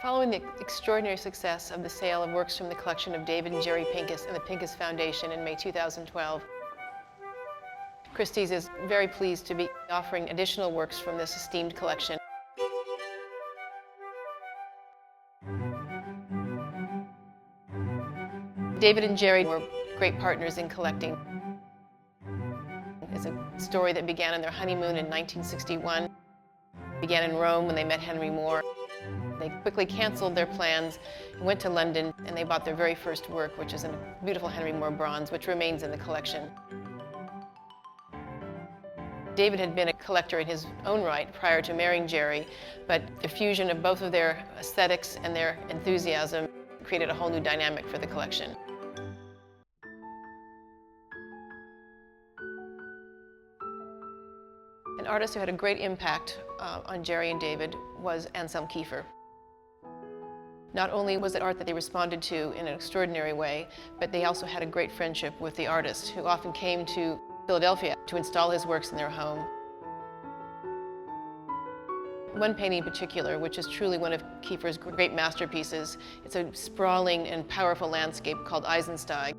Following the extraordinary success of the sale of works from the collection of David and Jerry Pincus and the Pincus Foundation in May 2012, Christie's is very pleased to be offering additional works from this esteemed collection. David and Jerry were great partners in collecting. It's a story that began in their honeymoon in 1961. It began in Rome when they met Henry Moore. They quickly canceled their plans and went to London, and they bought their very first work, which is a beautiful Henry Moore bronze, which remains in the collection. David had been a collector in his own right prior to marrying Jerry, but the fusion of both of their aesthetics and their enthusiasm created a whole new dynamic for the collection. An artist who had a great impact on Jerry and David was Anselm Kiefer. Not only was it art that they responded to in an extraordinary way, but they also had a great friendship with the artist, who often came to Philadelphia to install his works in their home. One painting in particular, which is truly one of Kiefer's great masterpieces, it's a sprawling and powerful landscape called Eisensteig.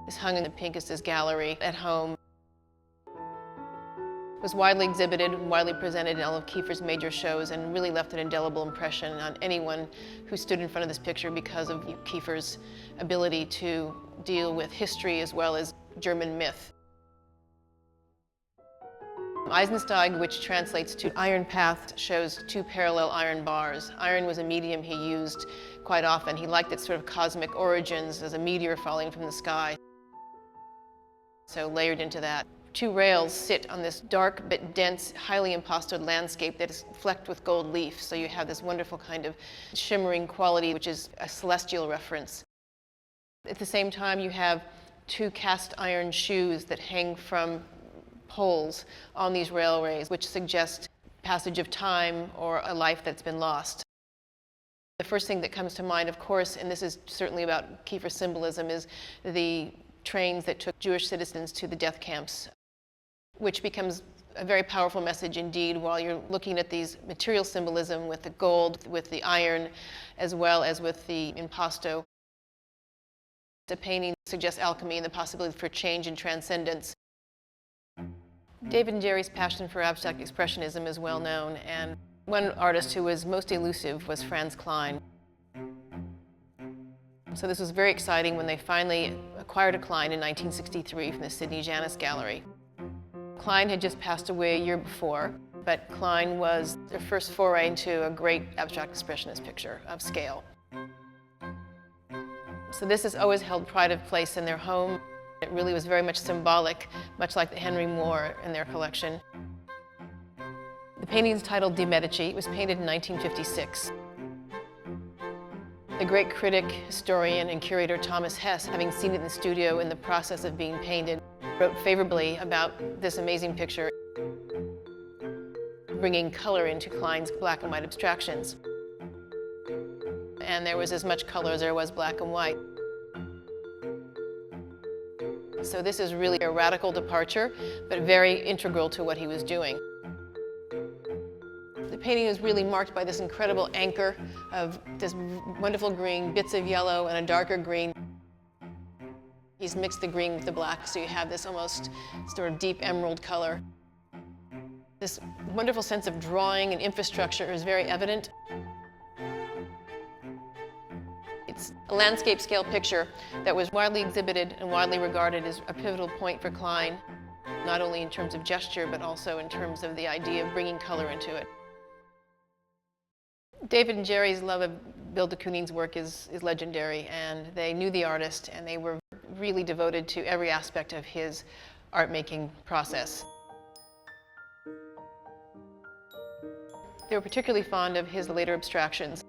It's hung in the Pincus's gallery at home. It was widely exhibited and widely presented in all of Kiefer's major shows and really left an indelible impression on anyone who stood in front of this picture because of Kiefer's ability to deal with history as well as German myth. Eisensteig, which translates to iron path, shows two parallel iron bars. Iron was a medium he used quite often. He liked its sort of cosmic origins as a meteor falling from the sky. So layered into that. Two rails sit on this dark but dense, highly impastoed landscape that is flecked with gold leaf. So you have this wonderful kind of shimmering quality, which is a celestial reference. At the same time, you have two cast iron shoes that hang from poles on these railways, which suggest passage of time or a life that's been lost. The first thing that comes to mind, of course, and this is certainly about Kiefer's symbolism, is the trains that took Jewish citizens to the death camps, which becomes a very powerful message indeed while you're looking at these material symbolism with the gold, with the iron, as well as with the impasto. The painting suggests alchemy and the possibility for change and transcendence. David and Jerry's passion for abstract expressionism is well known, and one artist who was most elusive was Franz Kline. So this was very exciting when they finally acquired a Kline in 1963 from the Sydney Janis Gallery. Kline had just passed away a year before, but Kline was their first foray into a great abstract expressionist picture of scale. So this has always held pride of place in their home. It really was very much symbolic, much like the Henry Moore in their collection. The painting is titled De Medici. It was painted in 1956. The great critic, historian, and curator Thomas Hess, having seen it in the studio in the process of being painted, wrote favorably about this amazing picture, bringing color into Kline's black and white abstractions. And there was as much color as there was black and white. So this is really a radical departure, but very integral to what he was doing. The painting is really marked by this incredible anchor of this wonderful green, bits of yellow, and a darker green. He's mixed the green with the black, so you have this almost sort of deep emerald color. This wonderful sense of drawing and infrastructure is very evident. It's a landscape scale picture that was widely exhibited and widely regarded as a pivotal point for Kline, not only in terms of gesture, but also in terms of the idea of bringing color into it. David and Jerry's love of Bill de Kooning's work is legendary, and they knew the artist, and they were really devoted to every aspect of his art-making process. They were particularly fond of his later abstractions.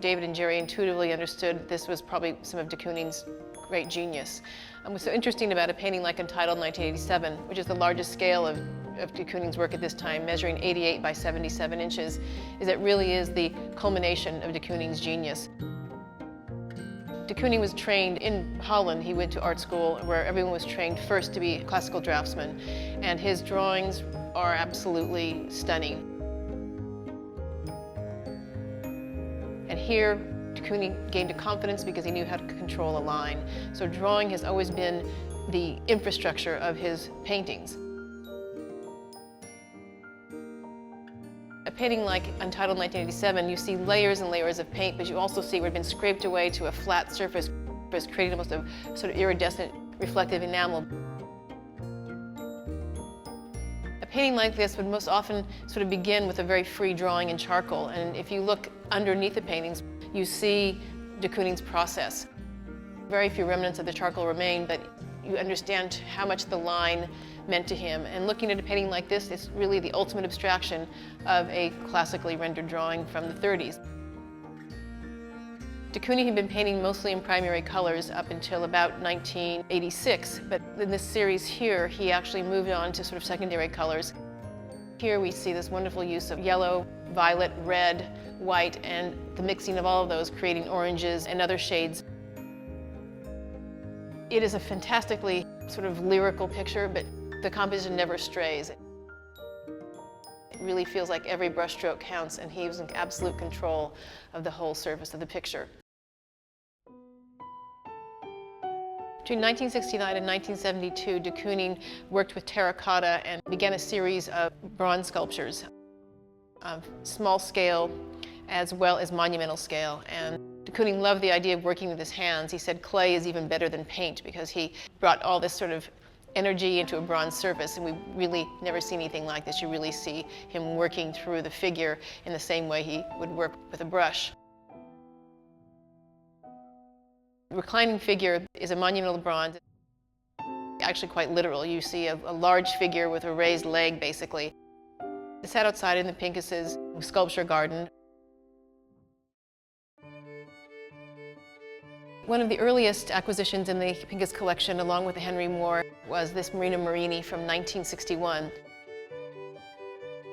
David and Jerry intuitively understood this was probably some of de Kooning's great genius. What's so interesting about a painting like Entitled 1987, which is the largest scale of de Kooning's work at this time, measuring 88 by 77 inches, is it really is the culmination of de Kooning's genius. De Kooning was trained in Holland. He went to art school where everyone was trained first to be a classical draftsman, and his drawings are absolutely stunning. here, Kooning gained a confidence because he knew how to control a line. So drawing has always been the infrastructure of his paintings. A painting like Untitled 1987, you see layers and layers of paint, but you also see where it's been scraped away to a flat surface, creating almost a sort of iridescent reflective enamel. A painting like this would most often sort of begin with a very free drawing in charcoal, and if you look underneath the paintings, you see de Kooning's process. Very few remnants of the charcoal remain, but you understand how much the line meant to him. And looking at a painting like this is really the ultimate abstraction of a classically rendered drawing from the 30s. De Kooning had been painting mostly in primary colors up until about 1986, but in this series here, he actually moved on to sort of secondary colors. Here we see this wonderful use of yellow, violet, red, white, and the mixing of all of those creating oranges and other shades. It is a fantastically sort of lyrical picture, but the composition never strays. It really feels like every brushstroke counts, and he was in absolute control of the whole surface of the picture. Between 1969 and 1972, de Kooning worked with terracotta and began a series of bronze sculptures of small scale as well as monumental scale. And de Kooning loved the idea of working with his hands. He said clay is even better than paint because he brought all this sort of energy into a bronze surface, and we really never see anything like this. You really see him working through the figure in the same way he would work with a brush. The reclining figure is a monumental bronze, actually quite literal. You see a large figure with a raised leg, basically. It sat outside in the Pincus' sculpture garden. One of the earliest acquisitions in the Pincus collection, along with the Henry Moore, was this Marini from 1961.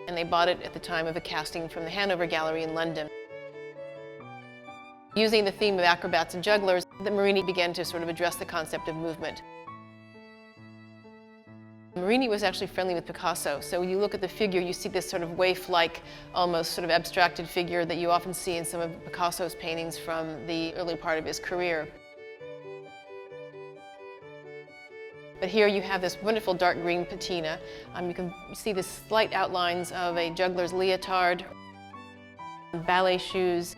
And they bought it at the time of a casting from the Hanover Gallery in London. Using the theme of acrobats and jugglers, the Marini began to sort of address the concept of movement. Marini was actually friendly with Picasso, so when you look at the figure, you see this sort of waif-like, almost sort of abstracted figure that you often see in some of Picasso's paintings from the early part of his career. But here you have this wonderful dark green patina. You can see the slight outlines of a juggler's leotard, ballet shoes,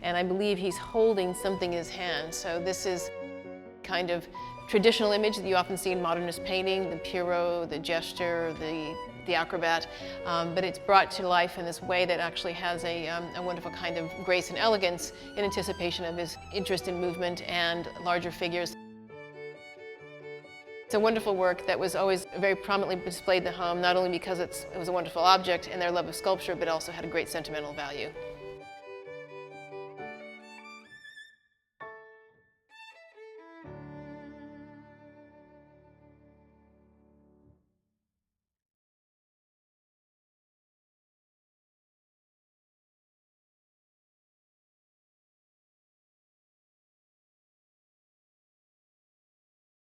and I believe he's holding something in his hand. So this is kind of traditional image that you often see in modernist painting, the Pierrot, the jester, the acrobat, but it's brought to life in this way that actually has a wonderful kind of grace and elegance in anticipation of his interest in movement and larger figures. It's a wonderful work that was always very prominently displayed in the home, not only because it was a wonderful object and their love of sculpture, but also had a great sentimental value.